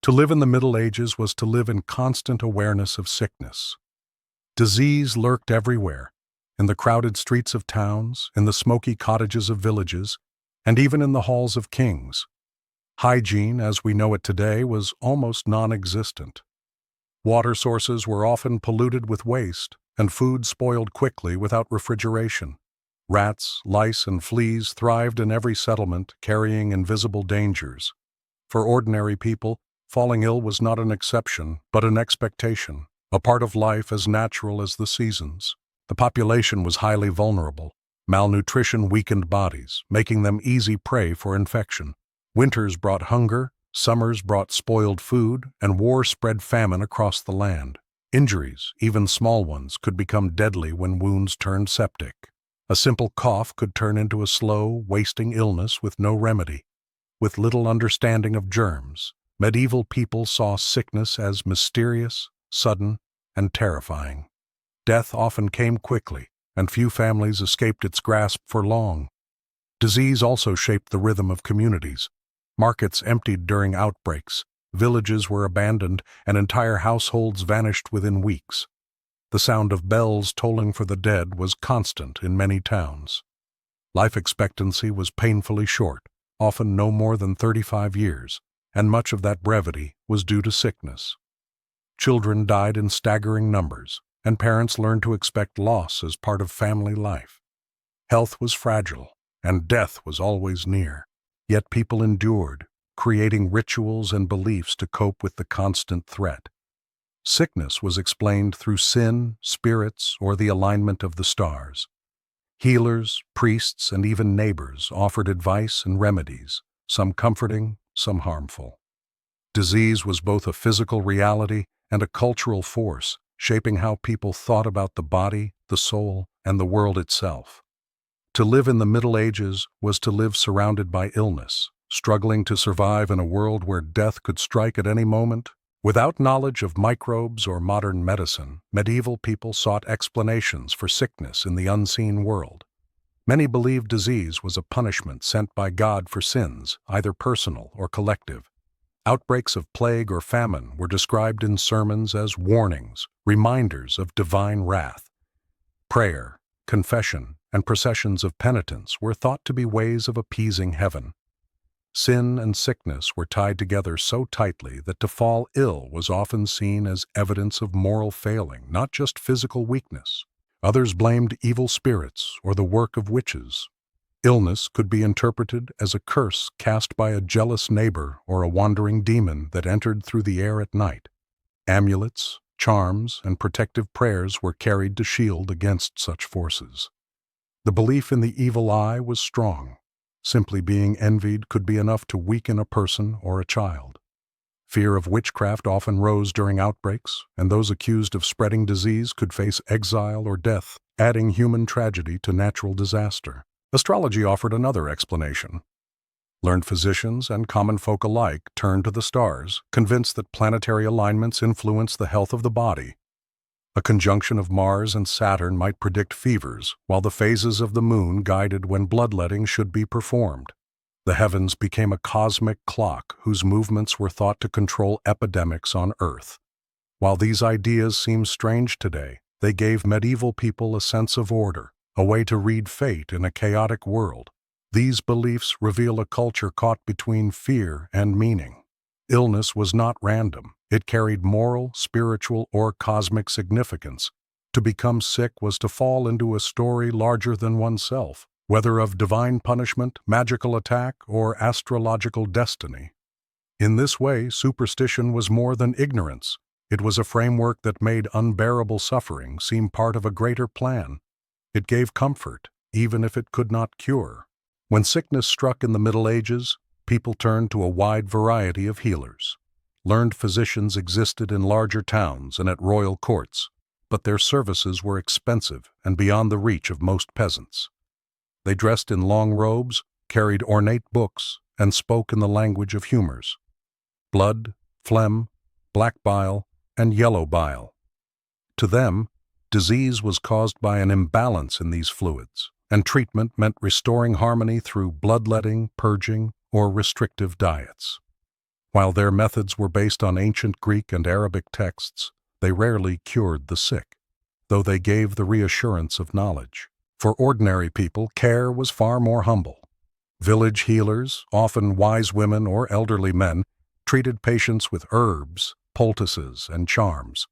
To live in the Middle Ages was to live in constant awareness of sickness. Disease lurked everywhere, in the crowded streets of towns, in the smoky cottages of villages, and even in the halls of kings. Hygiene, as we know it today, was almost non-existent. Water sources were often polluted with waste, and food spoiled quickly without refrigeration. Rats, lice, and fleas thrived in every settlement, carrying invisible dangers. For ordinary people, falling ill was not an exception, but an expectation, a part of life as natural as the seasons. The population was highly vulnerable. Malnutrition weakened bodies, making them easy prey for infection. Winters brought hunger, summers brought spoiled food, and war spread famine across the land. Injuries, even small ones, could become deadly when wounds turned septic. A simple cough could turn into a slow, wasting illness with no remedy. With little understanding of germs, medieval people saw sickness as mysterious, sudden, and terrifying. Death often came quickly, and few families escaped its grasp for long. Disease also shaped the rhythm of communities. Markets emptied during outbreaks, villages were abandoned, and entire households vanished within weeks. The sound of bells tolling for the dead was constant in many towns. Life expectancy was painfully short, often no more than 35 years, and much of that brevity was due to sickness. Children died in staggering numbers, and parents learned to expect loss as part of family life. Health was fragile, and death was always near. Yet people endured, creating rituals and beliefs to cope with the constant threat. Sickness was explained through sin, spirits, or the alignment of the stars. Healers, priests, and even neighbors offered advice and remedies, some comforting, some harmful. Disease was both a physical reality and a cultural force, shaping how people thought about the body, the soul, and the world itself. To live in the Middle Ages was to live surrounded by illness, struggling to survive in a world where death could strike at any moment. Without knowledge of microbes or modern medicine, medieval people sought explanations for sickness in the unseen world. Many believed disease was a punishment sent by God for sins, either personal or collective. Outbreaks of plague or famine were described in sermons as warnings, reminders of divine wrath. Prayer, confession, and processions of penitence were thought to be ways of appeasing heaven. Sin and sickness were tied together so tightly that to fall ill was often seen as evidence of moral failing, not just physical weakness. Others blamed evil spirits or the work of witches. Illness could be interpreted as a curse cast by a jealous neighbor or a wandering demon that entered through the air at night. Amulets, charms, and protective prayers were carried to shield against such forces. The belief in the evil eye was strong. Simply being envied could be enough to weaken a person or a child. Fear of witchcraft often rose during outbreaks, and those accused of spreading disease could face exile or death, adding human tragedy to natural disaster. Astrology offered another explanation. Learned physicians and common folk alike turned to the stars, convinced that planetary alignments influence the health of the body. A conjunction of Mars and Saturn might predict fevers, while the phases of the moon guided when bloodletting should be performed. The heavens became a cosmic clock whose movements were thought to control epidemics on Earth. While these ideas seem strange today, they gave medieval people a sense of order, a way to read fate in a chaotic world. These beliefs reveal a culture caught between fear and meaning. Illness was not random. It carried moral, spiritual, or cosmic significance. To become sick was to fall into a story larger than oneself, whether of divine punishment, magical attack, or astrological destiny. In this way, superstition was more than ignorance. It was a framework that made unbearable suffering seem part of a greater plan. It gave comfort, even if it could not cure. When sickness struck in the Middle Ages, people turned to a wide variety of healers. Learned physicians existed in larger towns and at royal courts, but their services were expensive and beyond the reach of most peasants. They dressed in long robes, carried ornate books, and spoke in the language of humors: blood, phlegm, black bile, and yellow bile. To them, disease was caused by an imbalance in these fluids, and treatment meant restoring harmony through bloodletting, purging, or restrictive diets. While their methods were based on ancient Greek and Arabic texts, they rarely cured the sick, though they gave the reassurance of knowledge. For ordinary people, care was far more humble. Village healers, often wise women or elderly men, treated patients with herbs, poultices, and charms.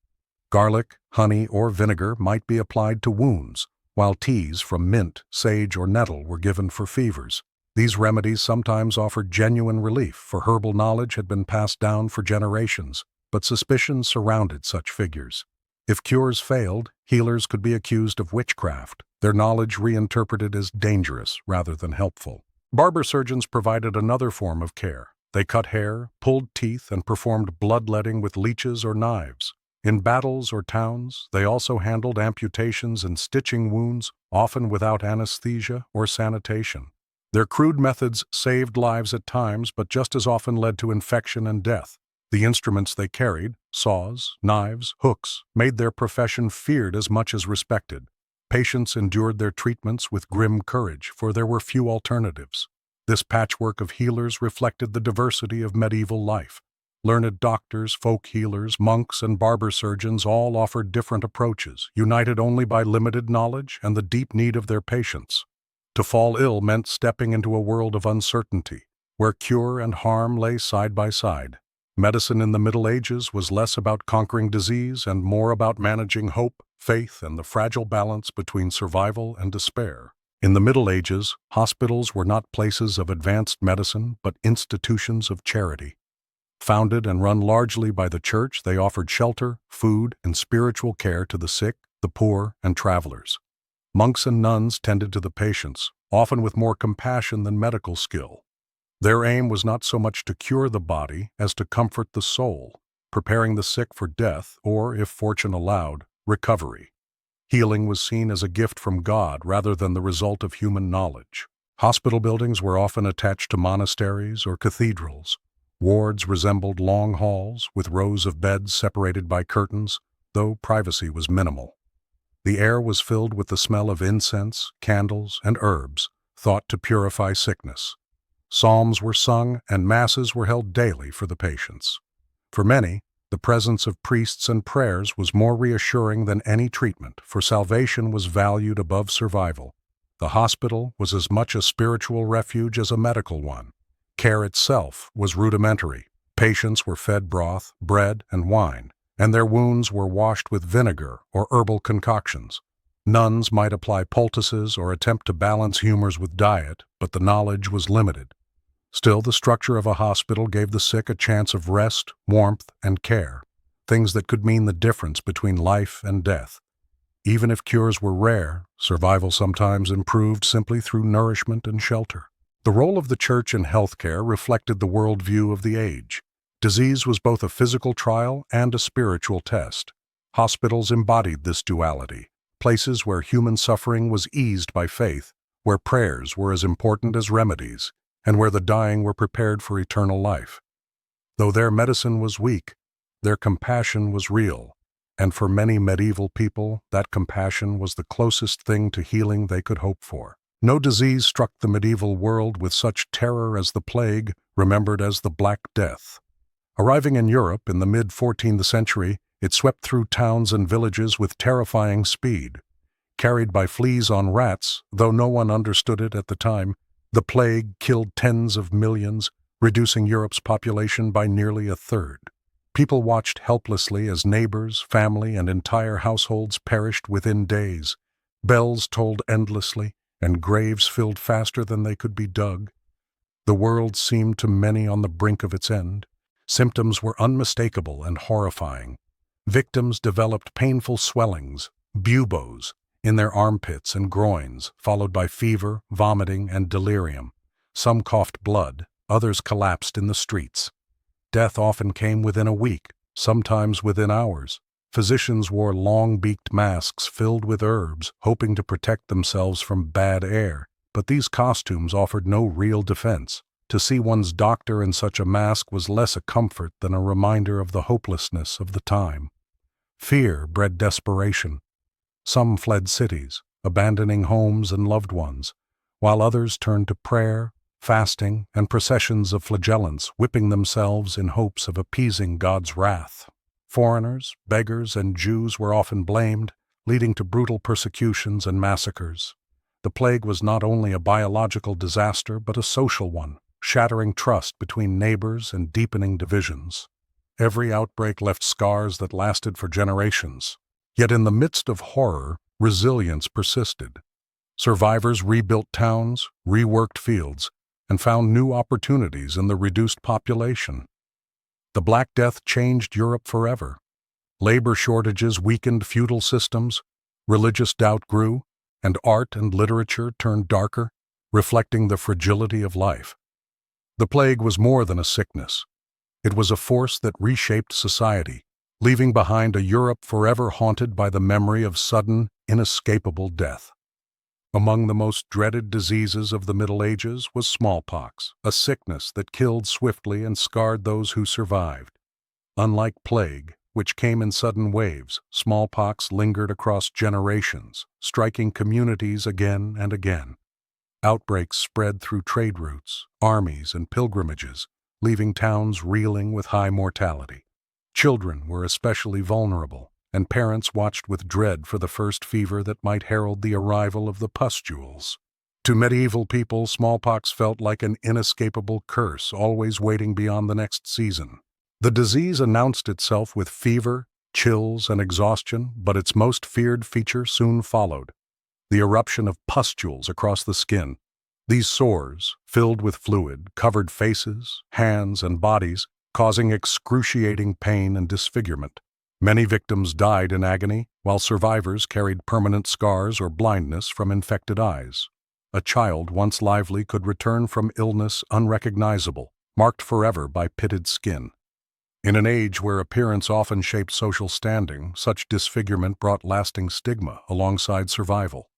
Garlic, honey, or vinegar might be applied to wounds, while teas from mint, sage, or nettle were given for fevers. These remedies sometimes offered genuine relief, for herbal knowledge had been passed down for generations, but suspicion surrounded such figures. If cures failed, healers could be accused of witchcraft, their knowledge reinterpreted as dangerous rather than helpful. Barber surgeons provided another form of care. They cut hair, pulled teeth, and performed bloodletting with leeches or knives. In battles or towns, they also handled amputations and stitching wounds, often without anesthesia or sanitation. Their crude methods saved lives at times, but just as often led to infection and death. The instruments they carried, saws, knives, hooks, made their profession feared as much as respected. Patients endured their treatments with grim courage, for there were few alternatives. This patchwork of healers reflected the diversity of medieval life. Learned doctors, folk healers, monks, and barber surgeons all offered different approaches, united only by limited knowledge and the deep need of their patients. To fall ill meant stepping into a world of uncertainty, where cure and harm lay side by side. Medicine in the Middle Ages was less about conquering disease and more about managing hope, faith, and the fragile balance between survival and despair. In the Middle Ages, hospitals were not places of advanced medicine, but institutions of charity. Founded and run largely by the church, they offered shelter, food, and spiritual care to the sick, the poor, and travelers. Monks and nuns tended to the patients, often with more compassion than medical skill. Their aim was not so much to cure the body as to comfort the soul, preparing the sick for death or, if fortune allowed, recovery. Healing was seen as a gift from God rather than the result of human knowledge. Hospital buildings were often attached to monasteries or cathedrals. Wards resembled long halls with rows of beds separated by curtains, though privacy was minimal. The air was filled with the smell of incense, candles, and herbs, thought to purify sickness. Psalms were sung and masses were held daily for the patients. For many, the presence of priests and prayers was more reassuring than any treatment, for salvation was valued above survival. The hospital was as much a spiritual refuge as a medical one. Care itself was rudimentary. Patients were fed broth, bread, and wine, and their wounds were washed with vinegar or herbal concoctions. Nuns might apply poultices or attempt to balance humors with diet, but the knowledge was limited. Still, the structure of a hospital gave the sick a chance of rest, warmth, and care, things that could mean the difference between life and death. Even if cures were rare, survival sometimes improved simply through nourishment and shelter. The role of the church in healthcare reflected the worldview of the age. Disease was both a physical trial and a spiritual test. Hospitals embodied this duality, places where human suffering was eased by faith, where prayers were as important as remedies, and where the dying were prepared for eternal life. Though their medicine was weak, their compassion was real, and for many medieval people, that compassion was the closest thing to healing they could hope for. No disease struck the medieval world with such terror as the plague, remembered as the Black Death. Arriving in Europe in the mid-14th century, it swept through towns and villages with terrifying speed. Carried by fleas on rats, though no one understood it at the time, the plague killed tens of millions, reducing Europe's population by nearly a third. People watched helplessly as neighbors, family, and entire households perished within days. Bells tolled endlessly, and graves filled faster than they could be dug. The world seemed to many on the brink of its end. Symptoms were unmistakable and horrifying. Victims developed painful swellings, buboes, in their armpits and groins, followed by fever, vomiting, and delirium. Some coughed blood, others collapsed in the streets. Death often came within a week, sometimes within hours. Physicians wore long-beaked masks filled with herbs, hoping to protect themselves from bad air, but these costumes offered no real defense. To see one's doctor in such a mask was less a comfort than a reminder of the hopelessness of the time. Fear bred desperation. Some fled cities, abandoning homes and loved ones, while others turned to prayer, fasting, and processions of flagellants whipping themselves in hopes of appeasing God's wrath. Foreigners, beggars, and Jews were often blamed, leading to brutal persecutions and massacres. The plague was not only a biological disaster but a social one, shattering trust between neighbors and deepening divisions. Every outbreak left scars that lasted for generations. Yet in the midst of horror, resilience persisted. Survivors rebuilt towns, reworked fields, and found new opportunities in the reduced population. The Black Death changed Europe forever. Labor shortages weakened feudal systems, religious doubt grew, and art and literature turned darker, reflecting the fragility of life. The plague was more than a sickness. It was a force that reshaped society, leaving behind a Europe forever haunted by the memory of sudden, inescapable death. Among the most dreaded diseases of the Middle Ages was smallpox, a sickness that killed swiftly and scarred those who survived. Unlike plague, which came in sudden waves, smallpox lingered across generations, striking communities again and again. Outbreaks spread through trade routes, armies, and pilgrimages, leaving towns reeling with high mortality. Children were especially vulnerable, and parents watched with dread for the first fever that might herald the arrival of the pustules. To medieval people, smallpox felt like an inescapable curse, always waiting beyond the next season. The disease announced itself with fever, chills, and exhaustion, but its most feared feature soon followed: the eruption of pustules across the skin. These sores, filled with fluid, covered faces, hands, and bodies, causing excruciating pain and disfigurement. Many victims died in agony, while survivors carried permanent scars or blindness from infected eyes. A child once lively could return from illness unrecognizable, marked forever by pitted skin. In an age where appearance often shaped social standing, such disfigurement brought lasting stigma alongside survival.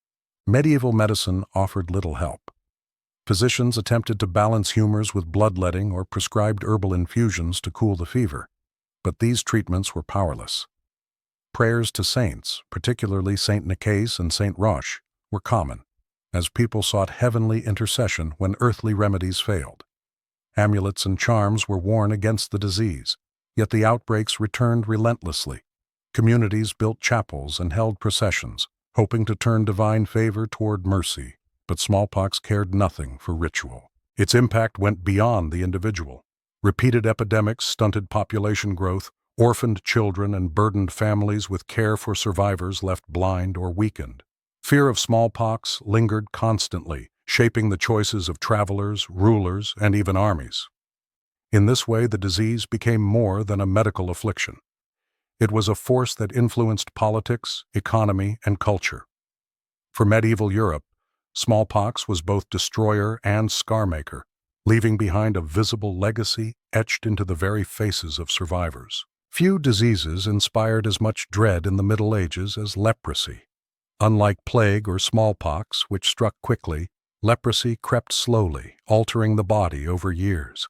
Medieval medicine offered little help. Physicians attempted to balance humors with bloodletting or prescribed herbal infusions to cool the fever, but these treatments were powerless. Prayers to saints, particularly Saint Nicaise and Saint Roche, were common, as people sought heavenly intercession when earthly remedies failed. Amulets and charms were worn against the disease, yet the outbreaks returned relentlessly. Communities built chapels and held processions, hoping to turn divine favor toward mercy, but smallpox cared nothing for ritual. Its impact went beyond the individual. Repeated epidemics stunted population growth, orphaned children, and burdened families with care for survivors left blind or weakened. Fear of smallpox lingered constantly, shaping the choices of travelers, rulers, and even armies. In this way, the disease became more than a medical affliction. It was a force that influenced politics, economy, and culture. For medieval Europe, smallpox was both destroyer and scarmaker, leaving behind a visible legacy etched into the very faces of survivors. Few diseases inspired as much dread in the Middle Ages as leprosy. Unlike plague or smallpox, which struck quickly, leprosy crept slowly, altering the body over years.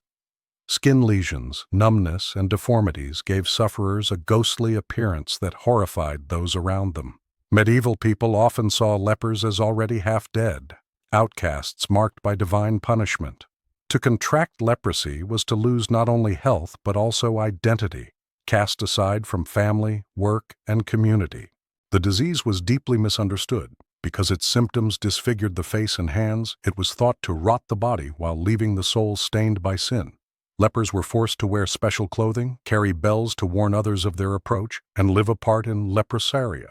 Skin lesions, numbness, and deformities gave sufferers a ghostly appearance that horrified those around them. Medieval people often saw lepers as already half dead, outcasts marked by divine punishment. To contract leprosy was to lose not only health but also identity, cast aside from family, work, and community. The disease was deeply misunderstood. Because its symptoms disfigured the face and hands, it was thought to rot the body while leaving the soul stained by sin. Lepers were forced to wear special clothing, carry bells to warn others of their approach, and live apart in leprosaria,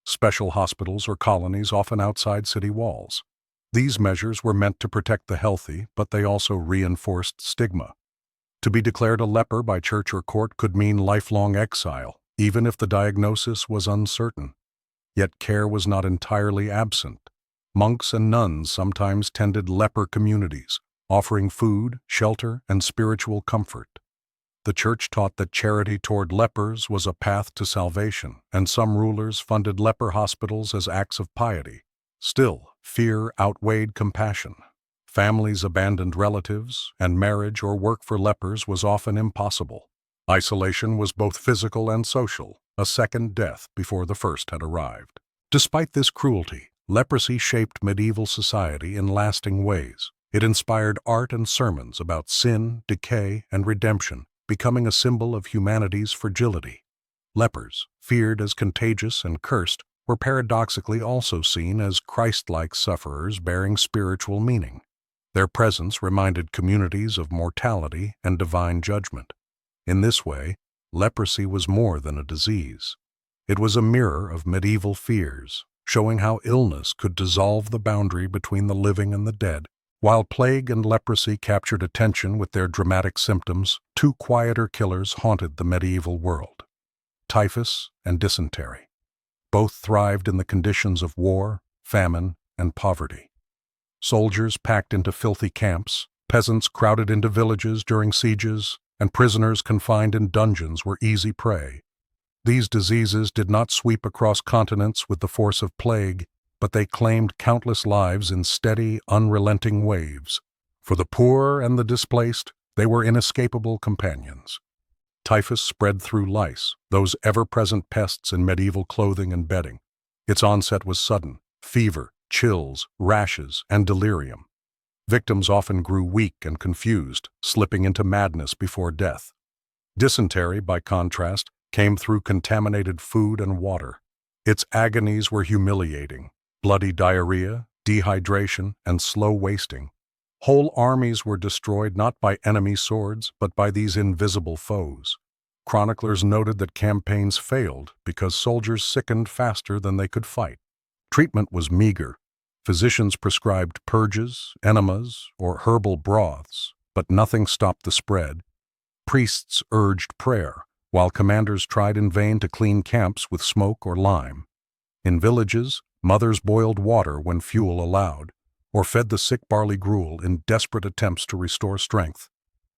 special hospitals or colonies often outside city walls. These measures were meant to protect the healthy, but they also reinforced stigma. To be declared a leper by church or court could mean lifelong exile, even if the diagnosis was uncertain. Yet care was not entirely absent. Monks and nuns sometimes tended leper communities, offering food, shelter, and spiritual comfort. The church taught that charity toward lepers was a path to salvation, and some rulers funded leper hospitals as acts of piety. Still, fear outweighed compassion. Families abandoned relatives, and marriage or work for lepers was often impossible. Isolation was both physical and social, a second death before the first had arrived. Despite this cruelty, leprosy shaped medieval society in lasting ways. It inspired art and sermons about sin, decay, and redemption, becoming a symbol of humanity's fragility. Lepers, feared as contagious and cursed, were paradoxically also seen as Christ-like sufferers bearing spiritual meaning. Their presence reminded communities of mortality and divine judgment. In this way, leprosy was more than a disease. It was a mirror of medieval fears, showing how illness could dissolve the boundary between the living and the dead. While plague and leprosy captured attention with their dramatic symptoms, two quieter killers haunted the medieval world: typhus and dysentery. Both thrived in the conditions of war, famine, and poverty. Soldiers packed into filthy camps, peasants crowded into villages during sieges, and prisoners confined in dungeons were easy prey. These diseases did not sweep across continents with the force of plague, but they claimed countless lives in steady, unrelenting waves. For the poor and the displaced, they were inescapable companions. Typhus spread through lice, those ever-present pests in medieval clothing and bedding. Its onset was sudden: fever, chills, rashes, and delirium. Victims often grew weak and confused, slipping into madness before death. Dysentery, by contrast, came through contaminated food and water. Its agonies were humiliating: bloody diarrhea, dehydration, and slow wasting. Whole armies were destroyed not by enemy swords, but by these invisible foes. Chroniclers noted that campaigns failed because soldiers sickened faster than they could fight. Treatment was meager. Physicians prescribed purges, enemas, or herbal broths, but nothing stopped the spread. Priests urged prayer, while commanders tried in vain to clean camps with smoke or lime. In villages, mothers boiled water when fuel allowed, or fed the sick barley gruel in desperate attempts to restore strength.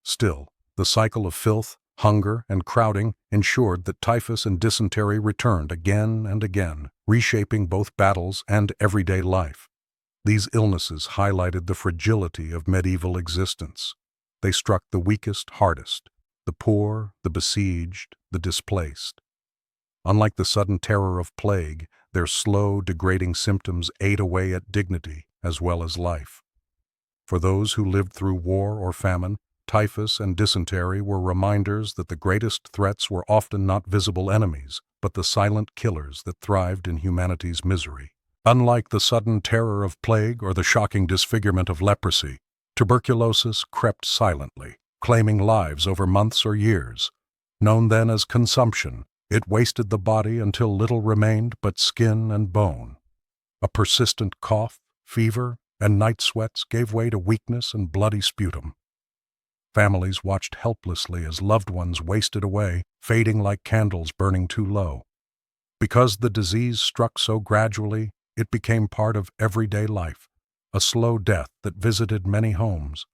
Still, the cycle of filth, hunger, and crowding ensured that typhus and dysentery returned again and again, reshaping both battles and everyday life. These illnesses highlighted the fragility of medieval existence. They struck the weakest hardest: the poor, the besieged, the displaced. Unlike the sudden terror of plague, their slow, degrading symptoms ate away at dignity as well as life. For those who lived through war or famine, typhus and dysentery were reminders that the greatest threats were often not visible enemies, but the silent killers that thrived in humanity's misery. Unlike the sudden terror of plague or the shocking disfigurement of leprosy, tuberculosis crept silently, claiming lives over months or years. Known then as consumption, it wasted the body until little remained but skin and bone. A persistent cough, fever, and night sweats gave way to weakness and bloody sputum. Families watched helplessly as loved ones wasted away, fading like candles burning too low. Because the disease struck so gradually, it became part of everyday life, a slow death that visited many homes.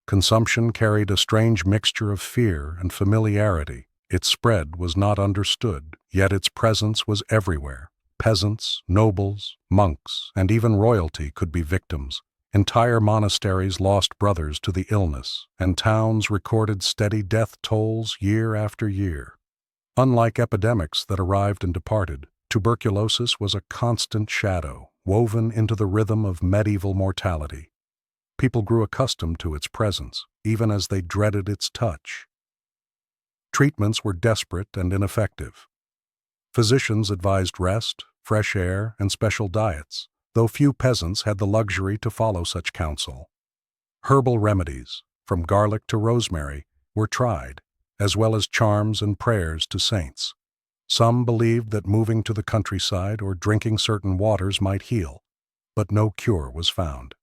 Consumption carried a strange mixture of fear and familiarity. Its spread was not understood, yet its presence was everywhere. Peasants, nobles, monks, and even royalty could be victims. Entire monasteries lost brothers to the illness, and towns recorded steady death tolls year after year. Unlike epidemics that arrived and departed, tuberculosis was a constant shadow, woven into the rhythm of medieval mortality. People grew accustomed to its presence, even as they dreaded its touch. Treatments were desperate and ineffective. Physicians advised rest, fresh air, and special diets, though few peasants had the luxury to follow such counsel. Herbal remedies, from garlic to rosemary, were tried, as well as charms and prayers to saints. Some believed that moving to the countryside or drinking certain waters might heal, but no cure was found.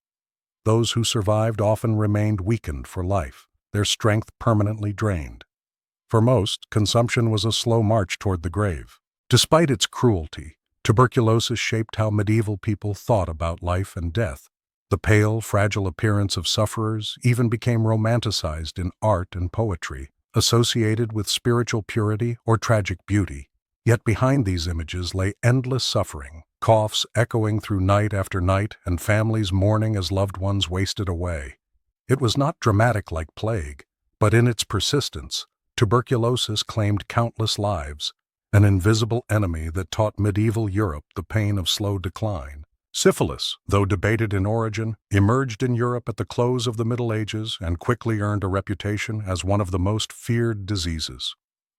Those who survived often remained weakened for life, their strength permanently drained. For most, consumption was a slow march toward the grave. Despite its cruelty, tuberculosis shaped how medieval people thought about life and death. The pale, fragile appearance of sufferers even became romanticized in art and poetry, associated with spiritual purity or tragic beauty. Yet behind these images lay endless suffering, coughs echoing through night after night, and families mourning as loved ones wasted away. It was not dramatic like plague, but in its persistence, tuberculosis claimed countless lives, an invisible enemy that taught medieval Europe the pain of slow decline. Syphilis, though debated in origin, emerged in Europe at the close of the Middle Ages and quickly earned a reputation as one of the most feared diseases.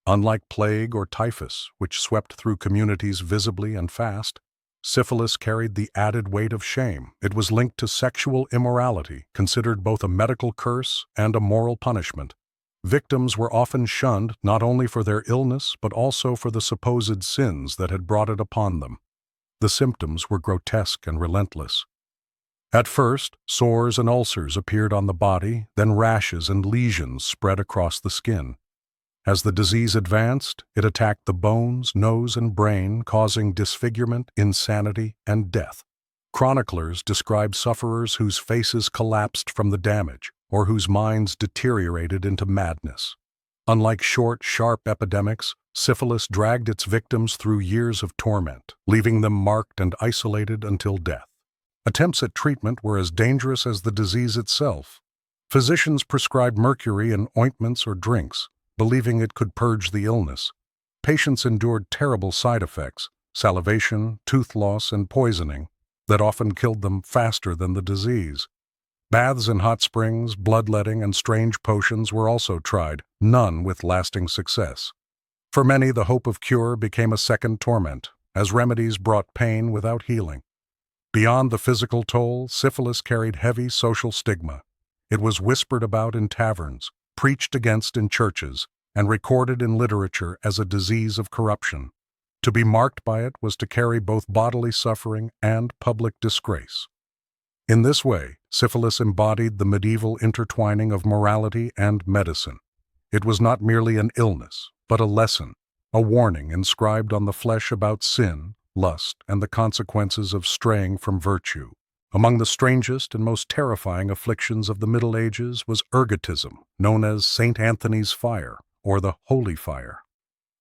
Unlike plague or typhus, which swept through communities visibly and fast, syphilis carried the added weight of shame. It was linked to sexual immorality, considered both a medical curse and a moral punishment. Victims were often shunned not only for their illness but also for the supposed sins that had brought it upon them. The symptoms were grotesque and relentless. At first, sores and ulcers appeared on the body, then rashes and lesions spread across the skin. As the disease advanced, it attacked the bones, nose, and brain, causing disfigurement, insanity, and death. Chroniclers describe sufferers whose faces collapsed from the damage, or whose minds deteriorated into madness. Unlike short, sharp epidemics, syphilis dragged its victims through years of torment, leaving them marked and isolated until death. Attempts at treatment were as dangerous as the disease itself. Physicians prescribed mercury in ointments or drinks, believing it could purge the illness. Patients endured terrible side effects, salivation, tooth loss, and poisoning, that often killed them faster than the disease. Baths in hot springs, bloodletting, and strange potions were also tried, none with lasting success. For many, the hope of cure became a second torment, as remedies brought pain without healing. Beyond the physical toll, syphilis carried heavy social stigma. It was whispered about in taverns, preached against in churches, and recorded in literature as a disease of corruption. To be marked by it was to carry both bodily suffering and public disgrace. In this way, syphilis embodied the medieval intertwining of morality and medicine. It was not merely an illness, but a lesson, a warning inscribed on the flesh about sin, lust, and the consequences of straying from virtue. Among the strangest and most terrifying afflictions of the Middle Ages was ergotism, known as St. Anthony's fire, or the holy fire.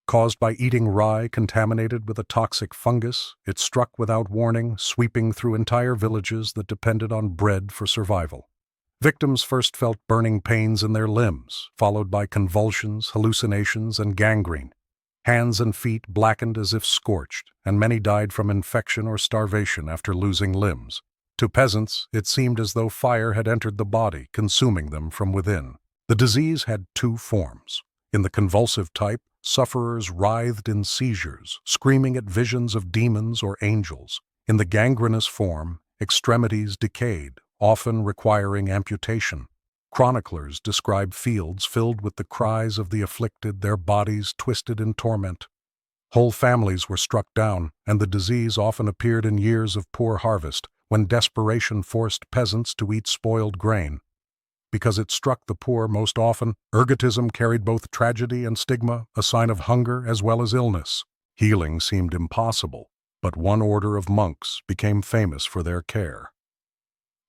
Caused by eating rye contaminated with a toxic fungus, it struck without warning, sweeping through entire villages that depended on bread for survival. Victims first felt burning pains in their limbs, followed by convulsions, hallucinations, and gangrene. Hands and feet blackened as if scorched, and many died from infection or starvation after losing limbs. To peasants, it seemed as though fire had entered the body, consuming them from within. The disease had two forms. In the convulsive type, sufferers writhed in seizures, screaming at visions of demons or angels. In the gangrenous form, extremities decayed, often requiring amputation. Chroniclers describe fields filled with the cries of the afflicted, their bodies twisted in torment. Whole families were struck down, and the disease often appeared in years of poor harvest, when desperation forced peasants to eat spoiled grain. Because it struck the poor most often, ergotism carried both tragedy and stigma, a sign of hunger as well as illness. Healing seemed impossible, but one order of monks became famous for their care.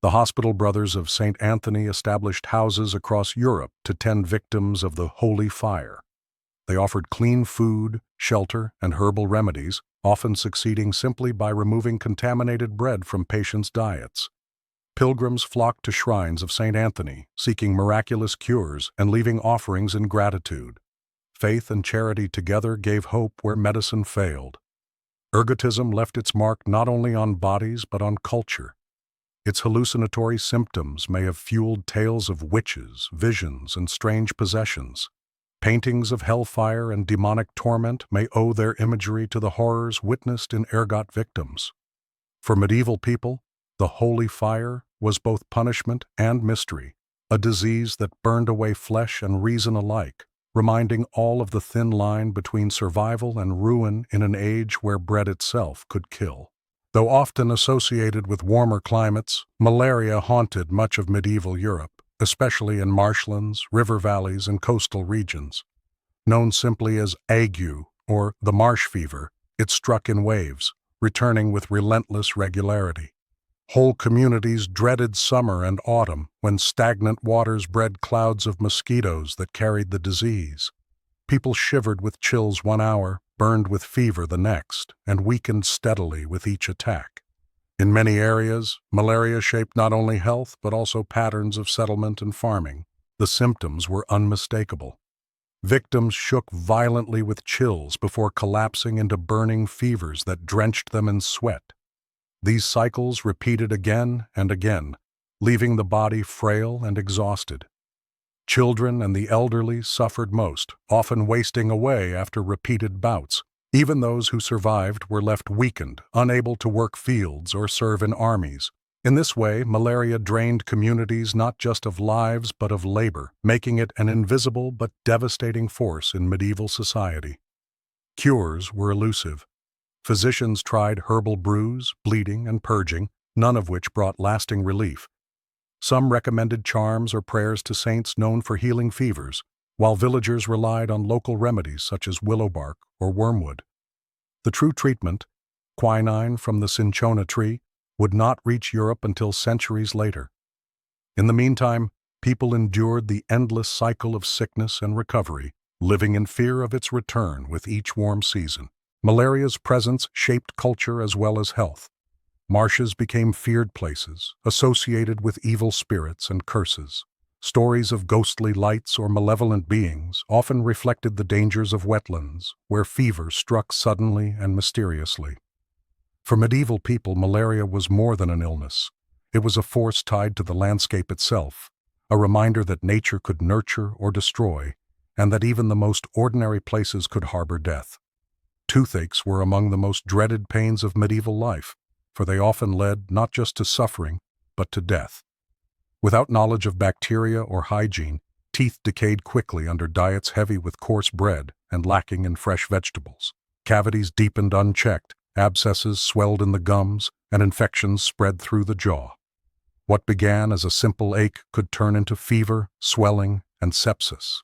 The Hospital Brothers of St. Anthony established houses across Europe to tend victims of the holy fire. They offered clean food, shelter, and herbal remedies, often succeeding simply by removing contaminated bread from patients' diets. Pilgrims flocked to shrines of St. Anthony, seeking miraculous cures and leaving offerings in gratitude. Faith and charity together gave hope where medicine failed. Ergotism left its mark not only on bodies but on culture. Its hallucinatory symptoms may have fueled tales of witches, visions, and strange possessions. Paintings of hellfire and demonic torment may owe their imagery to the horrors witnessed in ergot victims. For medieval people, the holy fire was both punishment and mystery, a disease that burned away flesh and reason alike, reminding all of the thin line between survival and ruin in an age where bread itself could kill. Though often associated with warmer climates, malaria haunted much of medieval Europe, especially in marshlands, river valleys, and coastal regions. Known simply as ague, or the marsh fever, it struck in waves, returning with relentless regularity. Whole communities dreaded summer and autumn when stagnant waters bred clouds of mosquitoes that carried the disease. People shivered with chills 1 hour, burned with fever the next, and weakened steadily with each attack. In many areas, malaria shaped not only health but also patterns of settlement and farming. The symptoms were unmistakable. Victims shook violently with chills before collapsing into burning fevers that drenched them in sweat. These cycles repeated again and again, leaving the body frail and exhausted. Children and the elderly suffered most, often wasting away after repeated bouts. Even those who survived were left weakened, unable to work fields or serve in armies. In this way, malaria drained communities not just of lives but of labor, making it an invisible but devastating force in medieval society. Cures were elusive. Physicians tried herbal brews, bleeding, and purging, none of which brought lasting relief. Some recommended charms or prayers to saints known for healing fevers, while villagers relied on local remedies such as willow bark or wormwood. The true treatment, quinine from the cinchona tree, would not reach Europe until centuries later. In the meantime, people endured the endless cycle of sickness and recovery, living in fear of its return with each warm season. Malaria's presence shaped culture as well as health. Marshes became feared places, associated with evil spirits and curses. Stories of ghostly lights or malevolent beings often reflected the dangers of wetlands, where fever struck suddenly and mysteriously. For medieval people, malaria was more than an illness. It was a force tied to the landscape itself, a reminder that nature could nurture or destroy, and that even the most ordinary places could harbor death. Toothaches were among the most dreaded pains of medieval life, for they often led not just to suffering, but to death. Without knowledge of bacteria or hygiene, teeth decayed quickly under diets heavy with coarse bread and lacking in fresh vegetables. Cavities deepened unchecked, abscesses swelled in the gums, and infections spread through the jaw. What began as a simple ache could turn into fever, swelling, and sepsis.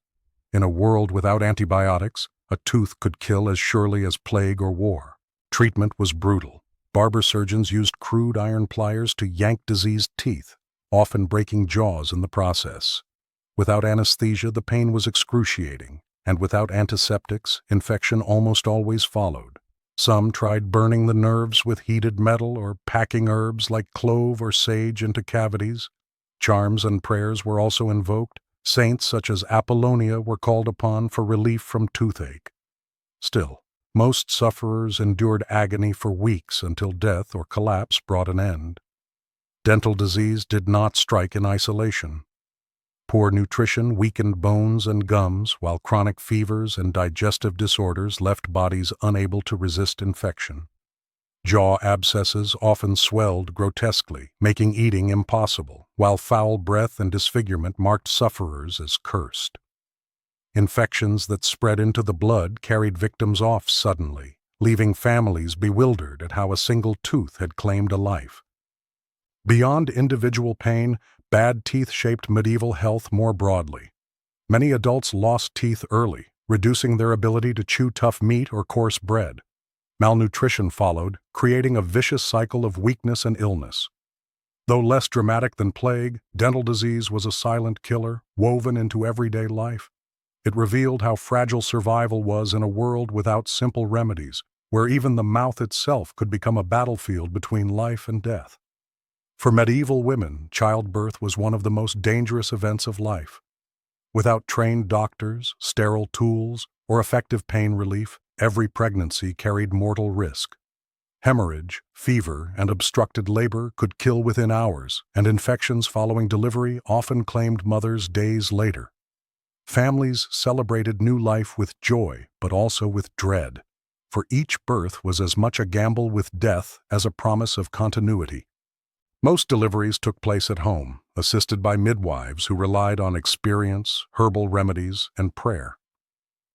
In a world without antibiotics, a tooth could kill as surely as plague or war. Treatment was brutal. Barber surgeons used crude iron pliers to yank diseased teeth, often breaking jaws in the process. Without anesthesia, the pain was excruciating, and without antiseptics, infection almost always followed. Some tried burning the nerves with heated metal or packing herbs like clove or sage into cavities. Charms and prayers were also invoked. Saints such as Apollonia were called upon for relief from toothache. Still, most sufferers endured agony for weeks until death or collapse brought an end. Dental disease did not strike in isolation. Poor nutrition weakened bones and gums, while chronic fevers and digestive disorders left bodies unable to resist infection. Jaw abscesses often swelled grotesquely, making eating impossible, while foul breath and disfigurement marked sufferers as cursed. Infections that spread into the blood carried victims off suddenly, leaving families bewildered at how a single tooth had claimed a life. Beyond individual pain, bad teeth shaped medieval health more broadly. Many adults lost teeth early, reducing their ability to chew tough meat or coarse bread. Malnutrition followed, creating a vicious cycle of weakness and illness. Though less dramatic than plague, dental disease was a silent killer, woven into everyday life. It revealed how fragile survival was in a world without simple remedies, where even the mouth itself could become a battlefield between life and death. For medieval women, childbirth was one of the most dangerous events of life. Without trained doctors, sterile tools, or effective pain relief, every pregnancy carried mortal risk. Hemorrhage, fever, and obstructed labor could kill within hours, and infections following delivery often claimed mothers days later. Families celebrated new life with joy, but also with dread, for each birth was as much a gamble with death as a promise of continuity. Most deliveries took place at home, assisted by midwives who relied on experience, herbal remedies, and prayer.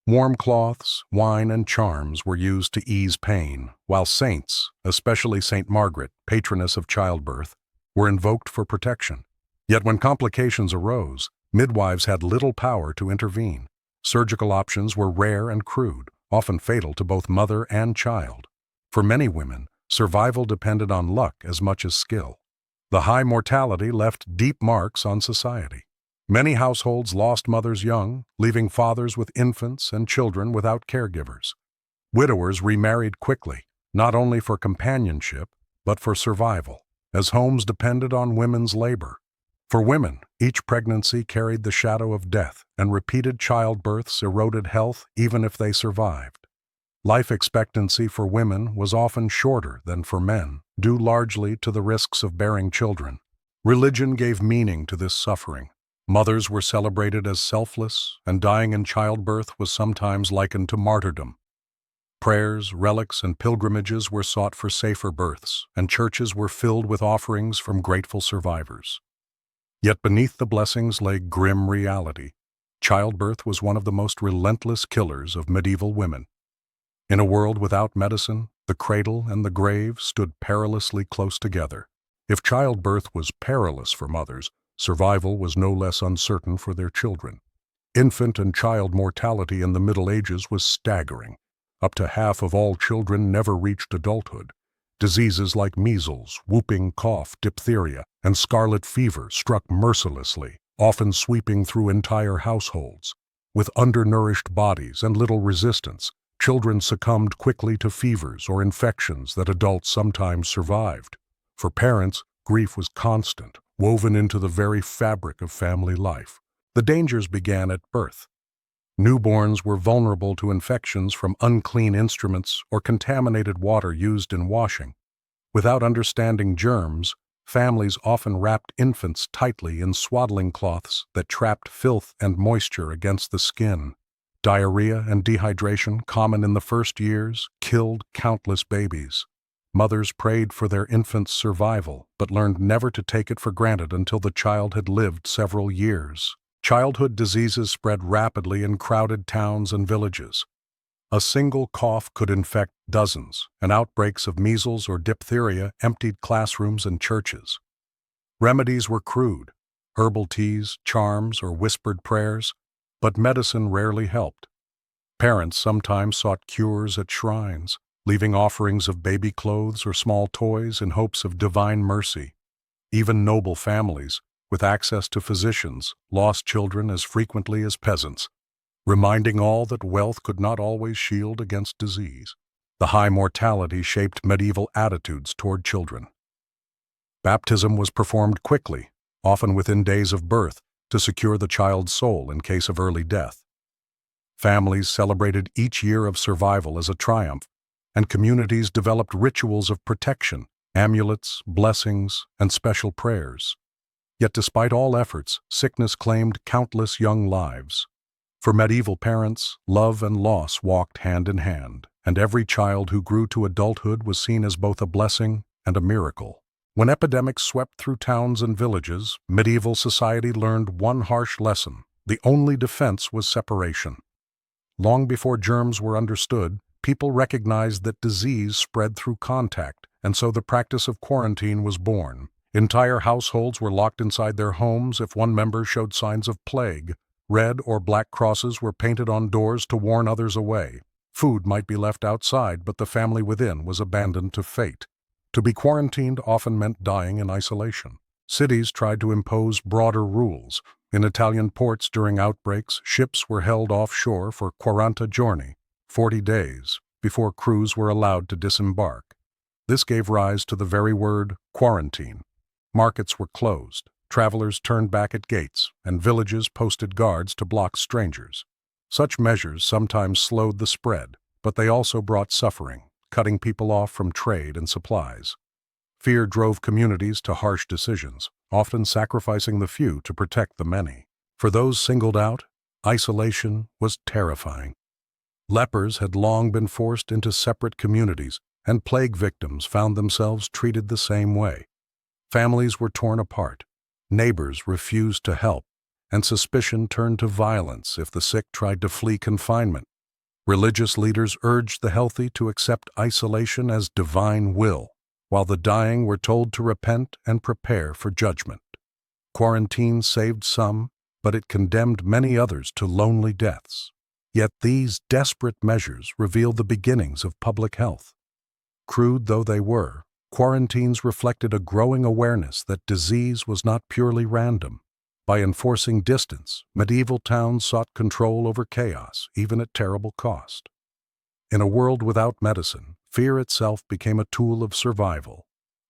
Warm cloths, wine, and charms were used to ease pain, while saints, especially Saint Margaret, patroness of childbirth, were invoked for protection. Yet when complications arose, midwives had little power to intervene. Surgical options were rare and crude, often fatal to both mother and child. For many women, survival depended on luck as much as skill. The high mortality left deep marks on society. Many households lost mothers young, leaving fathers with infants and children without caregivers. Widowers remarried quickly, not only for companionship, but for survival, as homes depended on women's labor. For women, each pregnancy carried the shadow of death, and repeated childbirths eroded health even if they survived. Life expectancy for women was often shorter than for men, due largely to the risks of bearing children. Religion gave meaning to this suffering. Mothers were celebrated as selfless, and dying in childbirth was sometimes likened to martyrdom. Prayers, relics, and pilgrimages were sought for safer births, and churches were filled with offerings from grateful survivors. Yet beneath the blessings lay grim reality. Childbirth was one of the most relentless killers of medieval women. In a world without medicine, the cradle and the grave stood perilously close together. If childbirth was perilous for mothers, survival was no less uncertain for their children. Infant and child mortality in the Middle Ages was staggering. Up to half of all children never reached adulthood. Diseases like measles, whooping cough, diphtheria, and scarlet fever struck mercilessly, often sweeping through entire households. With undernourished bodies and little resistance, children succumbed quickly to fevers or infections that adults sometimes survived. For parents, grief was constant, woven into the very fabric of family life. The dangers began at birth. Newborns were vulnerable to infections from unclean instruments or contaminated water used in washing. Without understanding germs, families often wrapped infants tightly in swaddling cloths that trapped filth and moisture against the skin. Diarrhea and dehydration, common in the first years, killed countless babies. Mothers prayed for their infant's survival, but learned never to take it for granted until the child had lived several years. Childhood diseases spread rapidly in crowded towns and villages. A single cough could infect dozens, and outbreaks of measles or diphtheria emptied classrooms and churches. Remedies were crude, herbal teas, charms, or whispered prayers, but medicine rarely helped. Parents sometimes sought cures at shrines, leaving offerings of baby clothes or small toys in hopes of divine mercy. Even noble families, with access to physicians, lost children as frequently as peasants, reminding all that wealth could not always shield against disease. The high mortality shaped medieval attitudes toward children. Baptism was performed quickly, often within days of birth, to secure the child's soul in case of early death. Families celebrated each year of survival as a triumph, and communities developed rituals of protection, amulets, blessings, and special prayers. Yet despite all efforts, sickness claimed countless young lives. For medieval parents, love and loss walked hand in hand, and every child who grew to adulthood was seen as both a blessing and a miracle. When epidemics swept through towns and villages, medieval society learned one harsh lesson: the only defense was separation. Long before germs were understood, people recognized that disease spread through contact, and so the practice of quarantine was born. Entire households were locked inside their homes if one member showed signs of plague. Red or black crosses were painted on doors to warn others away. Food might be left outside, but the family within was abandoned to fate. To be quarantined often meant dying in isolation. Cities tried to impose broader rules. In Italian ports during outbreaks, ships were held offshore for 40 giorni, 40 days, before crews were allowed to disembark. This gave rise to the very word quarantine. Markets were closed, travelers turned back at gates, and villages posted guards to block strangers. Such measures sometimes slowed the spread, but they also brought suffering, cutting people off from trade and supplies. Fear drove communities to harsh decisions, often sacrificing the few to protect the many. For those singled out, isolation was terrifying. Lepers had long been forced into separate communities, and plague victims found themselves treated the same way. Families were torn apart, neighbors refused to help, and suspicion turned to violence if the sick tried to flee confinement. Religious leaders urged the healthy to accept isolation as divine will, while the dying were told to repent and prepare for judgment. Quarantine saved some, but it condemned many others to lonely deaths. Yet these desperate measures revealed the beginnings of public health. Crude though they were, quarantines reflected a growing awareness that disease was not purely random. By enforcing distance, medieval towns sought control over chaos, even at terrible cost. In a world without medicine, fear itself became a tool of survival.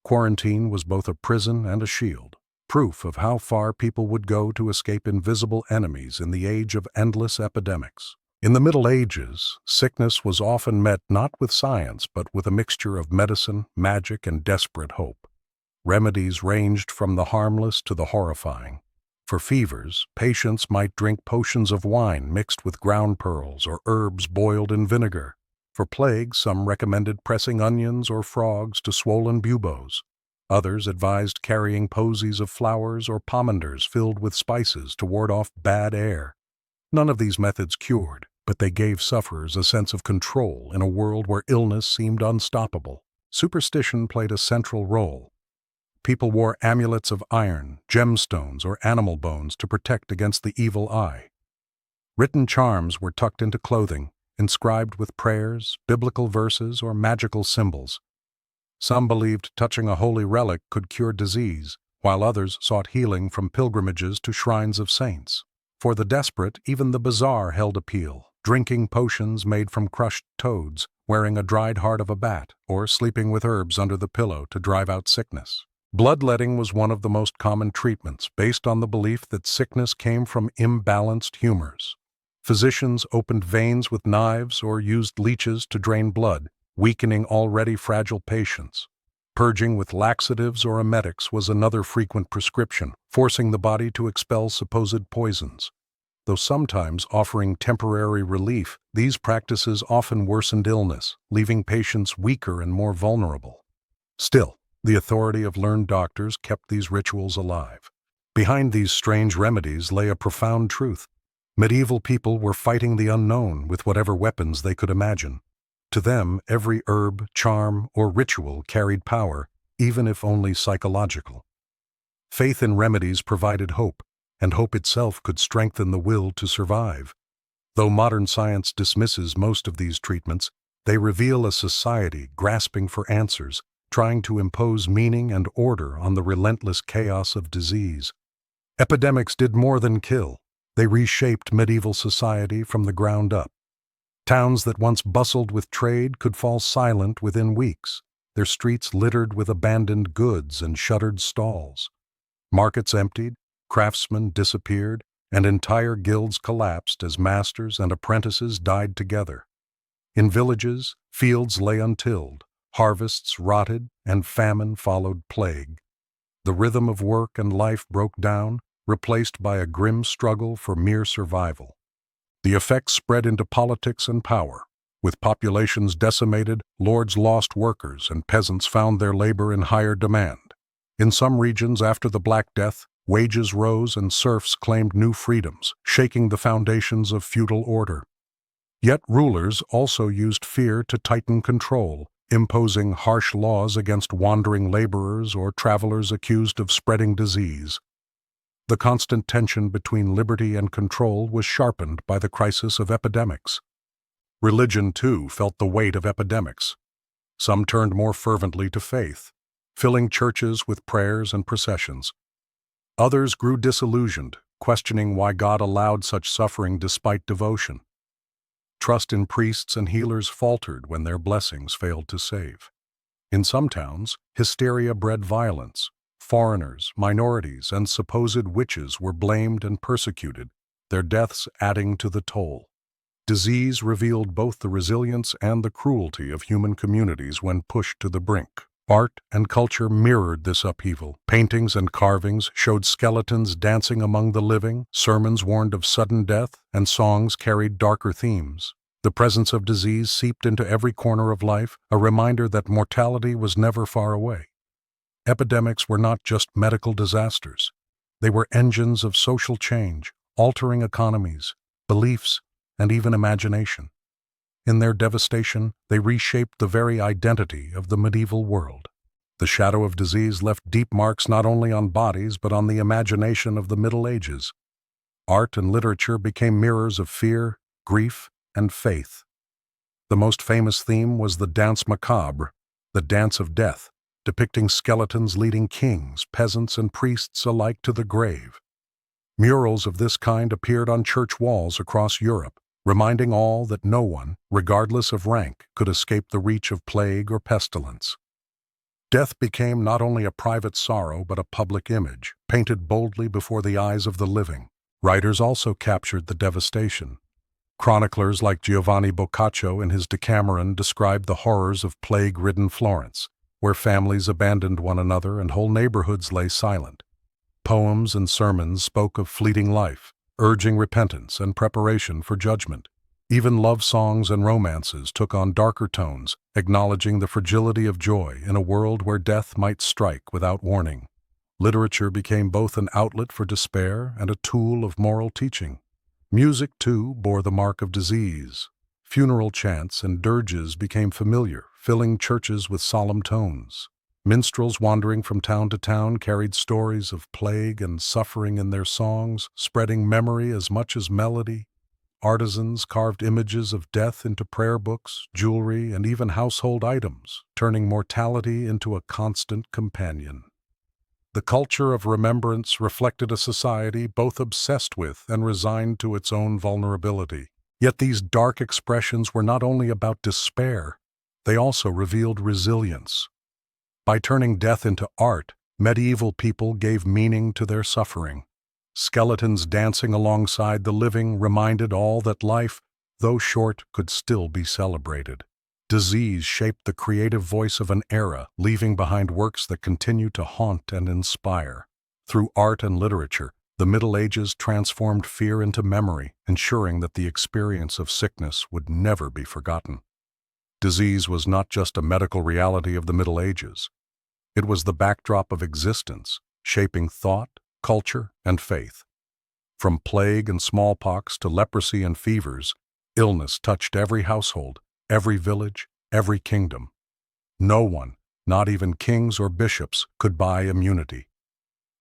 Quarantine was both a prison and a shield, proof of how far people would go to escape invisible enemies in the age of endless epidemics. In the Middle Ages, sickness was often met not with science but with a mixture of medicine, magic, and desperate hope. Remedies ranged from the harmless to the horrifying. For fevers, patients might drink potions of wine mixed with ground pearls or herbs boiled in vinegar. For plague, some recommended pressing onions or frogs to swollen buboes. Others advised carrying posies of flowers or pomanders filled with spices to ward off bad air. None of these methods cured, but they gave sufferers a sense of control in a world where illness seemed unstoppable. Superstition played a central role. People wore amulets of iron, gemstones, or animal bones to protect against the evil eye. Written charms were tucked into clothing, inscribed with prayers, biblical verses, or magical symbols. Some believed touching a holy relic could cure disease, while others sought healing from pilgrimages to shrines of saints. For the desperate, even the bizarre held appeal, drinking potions made from crushed toads, wearing a dried heart of a bat, or sleeping with herbs under the pillow to drive out sickness. Bloodletting was one of the most common treatments, based on the belief that sickness came from imbalanced humors. Physicians opened veins with knives or used leeches to drain blood, weakening already fragile patients. Purging with laxatives or emetics was another frequent prescription, forcing the body to expel supposed poisons. Though sometimes offering temporary relief, these practices often worsened illness, leaving patients weaker and more vulnerable. Still, the authority of learned doctors kept these rituals alive. Behind these strange remedies lay a profound truth. Medieval people were fighting the unknown with whatever weapons they could imagine. To them, every herb, charm, or ritual carried power, even if only psychological. Faith in remedies provided hope, and hope itself could strengthen the will to survive. Though modern science dismisses most of these treatments, they reveal a society grasping for answers, trying to impose meaning and order on the relentless chaos of disease. Epidemics did more than kill. They reshaped medieval society from the ground up. Towns that once bustled with trade could fall silent within weeks, their streets littered with abandoned goods and shuttered stalls. Markets emptied, craftsmen disappeared, and entire guilds collapsed as masters and apprentices died together. In villages, fields lay untilled, harvests rotted, and famine followed plague. The rhythm of work and life broke down, replaced by a grim struggle for mere survival. The effects spread into politics and power. With populations decimated, lords lost workers and peasants found their labor in higher demand. In some regions after the Black Death, wages rose and serfs claimed new freedoms, shaking the foundations of feudal order. Yet rulers also used fear to tighten control, imposing harsh laws against wandering laborers or travelers accused of spreading disease. The constant tension between liberty and control was sharpened by the crisis of epidemics. Religion, too, felt the weight of epidemics. Some turned more fervently to faith, filling churches with prayers and processions. Others grew disillusioned, questioning why God allowed such suffering despite devotion. Trust in priests and healers faltered when their blessings failed to save. In some towns, hysteria bred violence. Foreigners, minorities, and supposed witches were blamed and persecuted, their deaths adding to the toll. Disease revealed both the resilience and the cruelty of human communities when pushed to the brink. Art and culture mirrored this upheaval. Paintings and carvings showed skeletons dancing among the living, sermons warned of sudden death, and songs carried darker themes. The presence of disease seeped into every corner of life, a reminder that mortality was never far away. Epidemics were not just medical disasters. They were engines of social change, altering economies, beliefs, and even imagination. In their devastation, they reshaped the very identity of the medieval world. The shadow of disease left deep marks not only on bodies but on the imagination of the Middle Ages. Art and literature became mirrors of fear, grief, and faith. The most famous theme was the Danse Macabre, the Dance of Death, depicting skeletons leading kings, peasants, and priests alike to the grave. Murals of this kind appeared on church walls across Europe, reminding all that no one, regardless of rank, could escape the reach of plague or pestilence. Death became not only a private sorrow but a public image, painted boldly before the eyes of the living. Writers also captured the devastation. Chroniclers like Giovanni Boccaccio in his Decameron described the horrors of plague-ridden Florence, where families abandoned one another and whole neighborhoods lay silent. Poems and sermons spoke of fleeting life, urging repentance and preparation for judgment. Even love songs and romances took on darker tones, acknowledging the fragility of joy in a world where death might strike without warning. Literature became both an outlet for despair and a tool of moral teaching. Music, too, bore the mark of disease. Funeral chants and dirges became familiar, filling churches with solemn tones. Minstrels wandering from town to town carried stories of plague and suffering in their songs, spreading memory as much as melody. Artisans carved images of death into prayer books, jewelry, and even household items, turning mortality into a constant companion. The culture of remembrance reflected a society both obsessed with and resigned to its own vulnerability. Yet these dark expressions were not only about despair, they also revealed resilience. By turning death into art, medieval people gave meaning to their suffering. Skeletons dancing alongside the living reminded all that life, though short, could still be celebrated. Disease shaped the creative voice of an era, leaving behind works that continue to haunt and inspire. Through art and literature, the Middle Ages transformed fear into memory, ensuring that the experience of sickness would never be forgotten. Disease was not just a medical reality of the Middle Ages. It was the backdrop of existence, shaping thought, culture, and faith. From plague and smallpox to leprosy and fevers, illness touched every household, every village, every kingdom. No one, not even kings or bishops, could buy immunity.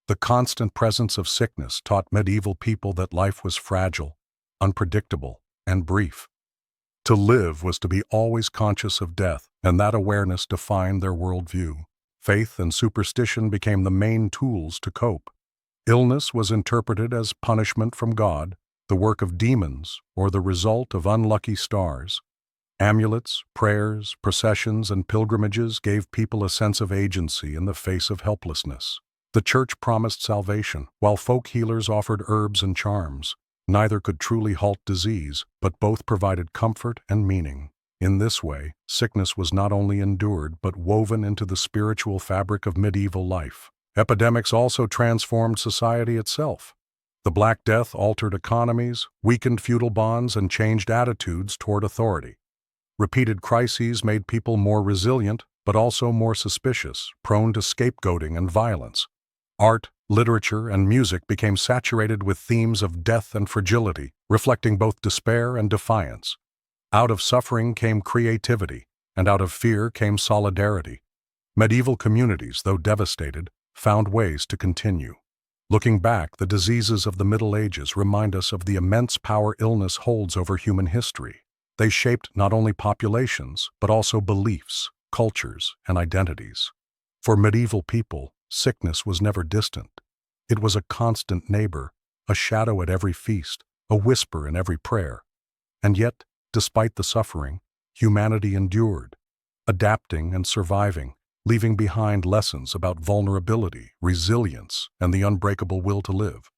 The constant presence of sickness taught medieval people that life was fragile, unpredictable, and brief. To live was to be always conscious of death, and that awareness defined their worldview. Faith and superstition became the main tools to cope. Illness was interpreted as punishment from God, the work of demons, or the result of unlucky stars. Amulets, prayers, processions, and pilgrimages gave people a sense of agency in the face of helplessness. The church promised salvation, while folk healers offered herbs and charms. Neither could truly halt disease, but both provided comfort and meaning. In this way, sickness was not only endured but woven into the spiritual fabric of medieval life. Epidemics also transformed society itself. The Black Death altered economies, weakened feudal bonds, and changed attitudes toward authority. Repeated crises made people more resilient, but also more suspicious, prone to scapegoating and violence. Art, literature, and music became saturated with themes of death and fragility, reflecting both despair and defiance. Out of suffering came creativity, and out of fear came solidarity. Medieval communities, though devastated, found ways to continue. Looking back, the diseases of the Middle Ages remind us of the immense power illness holds over human history. They shaped not only populations, but also beliefs, cultures, and identities. For medieval people, sickness was never distant. It was a constant neighbor, a shadow at every feast, a whisper in every prayer. And yet, despite the suffering, humanity endured, adapting and surviving, leaving behind lessons about vulnerability, resilience, and the unbreakable will to live.